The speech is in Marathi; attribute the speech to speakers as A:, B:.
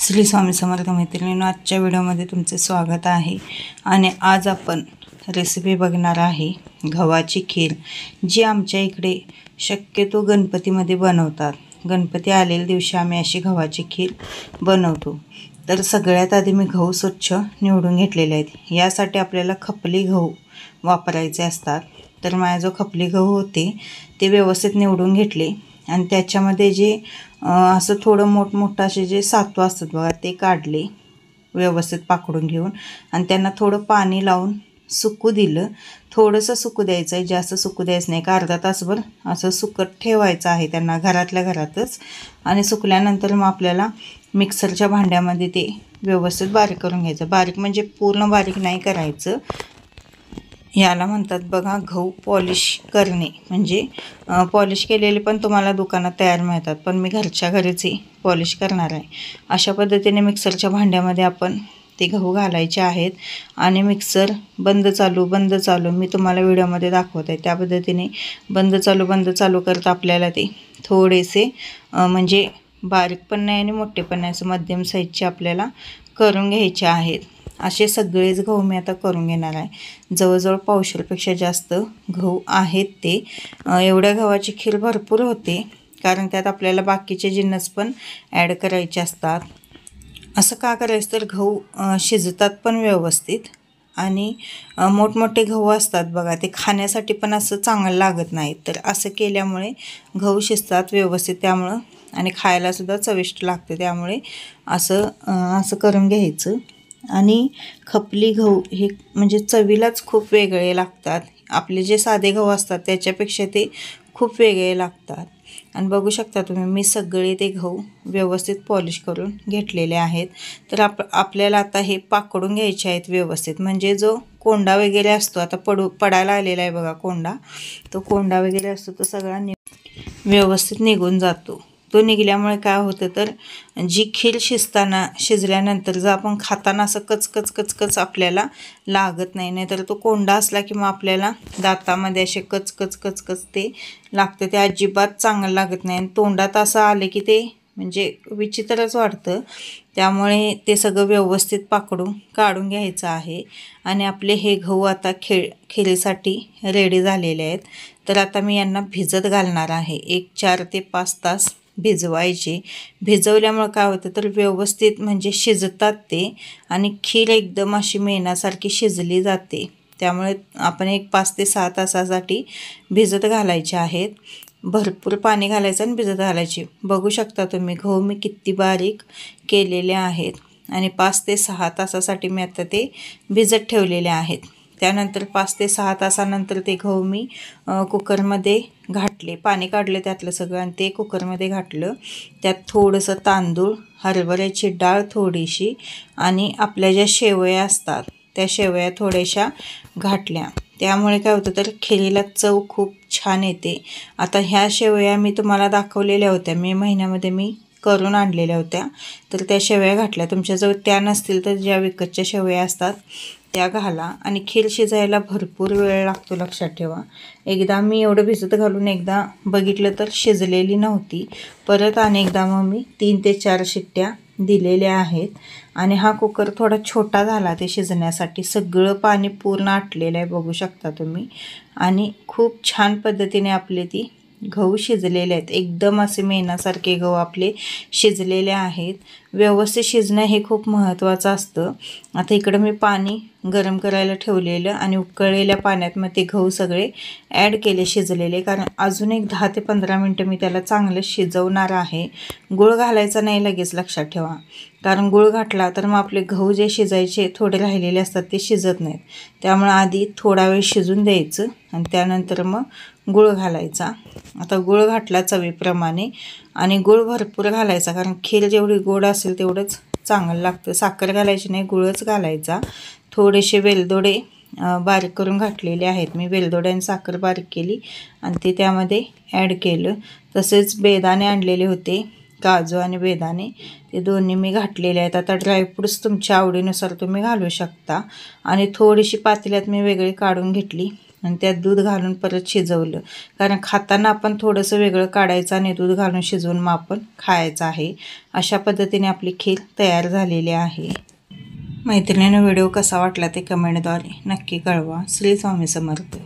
A: श्री स्वामी समर्थ मैत्रिणींनो, आजच्या व्हिडिओमध्ये तुमचे स्वागत आहे। आणि आज आपण रेसिपी बघणार आहे गव्हाची खीर, जी आमच्या इकडे शक्यतो गणपतीमध्ये बनवतात। गणपती आलेल्या दिवशी आम्ही अशी गव्हाची खीर बनवतो। तर सगळ्यात आधी मी गहू स्वच्छ निवडून घेतलेले आहेत। यासाठी आपल्याला खपली गहू वापरायचे असतात। तर माझा जो खपली गहू होते ते व्यवस्थित निवडून घेतले आणि त्याच्यामध्ये जे असं थोडं मोठमोठं असे जे सातू असतात बघा ते काढले व्यवस्थित पाकडून घेऊन, आणि त्यांना थोडं पाणी लावून सुकू दिलं। थोडंसं सुकू द्यायचं आहे, जास्त सुकू द्यायचं नाही, अर्धा तासभर असं सुकत ठेवायचं आहे त्यांना घरातल्या घरातच। आणि सुकल्यानंतर मग आपल्याला मिक्सरच्या भांड्यामध्ये ते व्यवस्थित बारीक करून घ्यायचं। बारीक म्हणजे पूर्ण बारीक नाही करायचं, याला म्हणतात बघा गहू पॉलिश करणे। म्हणजे पॉलिश केलेले पण तुम्हाला दुकानात तयार मिळतात, पण मी घरच्या घरीच पॉलिश करणार आहे। अशा पद्धतीने मिक्सरच्या भांड्यामध्ये आपण ते गहू घालायचे आहेत आणि मिक्सर बंद चालू मी तुम्हाला व्हिडिओमध्ये दाखवत आहे त्या पद्धतीने बंद चालू करता आपल्याला ते थोडेसे म्हणजे बारीक पण नाही आणि मोठे पण नाही, असं मध्यम साईजचे आपल्याला करून घ्यायचे आहेत। असे सगळेच गहू मी आता करून घेणार आहे। जवळजवळ पावशेरपेक्षा जास्त गहू आहेत ते। एवढ्या गव्हाची खीर भरपूर होते, कारण त्यात आपल्याला बाकीचे जिन्नस पण ॲड करायचे असतात। असं का करायचं तर गहू शिजतात पण व्यवस्थित, आणि मोठमोठे गहू असतात बघा ते खाण्यासाठी पण असं चांगलं लागत नाही। तर असं केल्यामुळे गहू शिजतात व्यवस्थित, त्यामुळं आणि खायलासुद्धा चविष्ट लागते, त्यामुळे असं करून घ्यायचं। आणि खपली गहू हे म्हणजे चवीलाच खूप वेगळे लागतात। आपले जे साधे गहू असतात त्याच्यापेक्षा ते खूप वेगळे लागतात। आणि बघू शकता तुम्ही मी सगळे ते गहू व्यवस्थित पॉलिश करून घेतलेले आहेत। तर आपल्याला आता हे पाकडून घ्यायचे आहेत व्यवस्थित, म्हणजे जो कोंडा वगैरे असतो आता पडायला आलेला आहे बघा कोंडा, तो कोंडा वगैरे असतो तो सगळा व्यवस्थित निघून जातो। तो निघल्यामुळे काय होतं तर जी खीर शिजल्यानंतर जर आपण खाताना असं कचकच आपल्याला लागत नाही, नाहीतर तो कोंडा असला की मग आपल्याला दातामध्ये असे कचकच ते लागतं, ते अजिबात चांगलं लागत नाही। आणि तोंडात असं आले की ते म्हणजे विचित्रच वाटतं। त्यामुळे ते सगळं व्यवस्थित पाकडून काढून घ्यायचं आहे। आणि आपले हे गहू आता खीरीसाठी रेडी झालेले आहेत। तर आता मी यांना भिजत घालणार आहे। 4 ते 5 तास भिजवायचे। भिजवल्यामुळे काय होतं तर व्यवस्थित म्हणजे शिजतात ते, आणि खीर एकदम अशी मेणासारखी शिजली जाते। त्यामुळे आपण 5 ते 6 तासासाठी भिजत घालायचे आहेत। भरपूर पाणी घालायचं आणि भिजत घालायचे। बघू शकता तुम्ही गहू मी किती बारीक केलेले आहेत, आणि 5 ते 6 तासासाठी मी आता ते भिजत ठेवलेले आहेत। त्यानंतर 5 ते 6 तासानंतर ते गहू मी कुकरमध्ये घातले, पाणी काढले त्यातलं सगळं आणि ते कुकरमध्ये घातलं। त्यात थोडंसं तांदूळ, हरभऱ्याची डाळ थोडीशी, आणि आपल्या ज्या शेवया असतात त्या शेवया थोड्याशा घातल्या। त्यामुळे काय होतं तर खीरीला चव खूप छान येते। आता ह्या शेवया मी तुम्हाला दाखवलेल्या होत्या, मे महिन्यामध्ये मी करून आणलेल्या होत्या, तर त्या शेवया घातल्या। तुमच्याजवळ त्या नसतील तर ज्या विकतच्या शेवया असतात त्या घाला। आणि खीर शिजायला भरपूर वेळ लागतो, लक्षात ठेवा। एकदा मी एवढं भिजत घालून एकदा बघितलं तर शिजलेली नव्हती, परत अनेकदा मग मी 3 ते 4 शिट्ट्या दिलेल्या आहेत। आणि हा कुकर थोडा छोटा झाला ते शिजण्यासाठी, सगळं पाणी पूर्ण आटलेलं आहे बघू शकता तुम्ही। आणि खूप छान पद्धतीने आपले ती गहू शिजलेले आहेत, एकदम असे मेणासारखे गहू आपले शिजलेले आहेत। व्यवस्थित शिजणं हे खूप महत्त्वाचं असतं। आता इकडं मी पाणी गरम करायला ठेवलेलं, आणि उकळलेल्या पाण्यात मग ते गहू सगळे ॲड केले शिजलेले, कारण अजून 10 ते 15 मिनटं मी त्याला चांगलं शिजवणार आहे। गूळ घालायचा नाही लगेच, लक्षात ठेवा, कारण गूळ घातला तर मग आपले गहू जे शिजायचे थोडे राहिलेले असतात ते शिजत नाहीत। त्यामुळे आधी थोडा वेळ शिजून द्यायचं आणि त्यानंतर मग गूळ घालायचा। आता गूळ घातला चवीप्रमाणे, आणि गूळ भरपूर घालायचा, कारण खीर जेवढी गोड असेल तेवढंच चांगलं लागतं। साखर घालायची नाही, गूळच घालायचा। थोडेसे वेलदोडे बारीक करून घातलेले आहेत मी, वेलदोडे आणि साखर बारीक केली आणि ते त्यामध्ये ॲड केलं। तसेच बेदाणे आणलेले होते, काजू आणि बेदाणे, ते दोन्ही मी घातलेले आहेत। आता ड्रायफ्रूट्स तुमच्या आवडीनुसार तुम्ही घालू शकता। आणि थोडीशी पातेल्यात मी वेगळी काढून घेतली आणि त्यात दूध घालून परत शिजवलं, कारण खाताना आपण थोडंसं वेगळं काढायचं आणि दूध घालून शिजवून मग आपण खायचं आहे. अशा पद्धतीने आपली खीर तयार झालेली आहे. मैत्रिणींनो, व्हिडिओ कसा वाटला ते कमेंटद्वारे नक्की कळवा. श्री स्वामी समर्थ.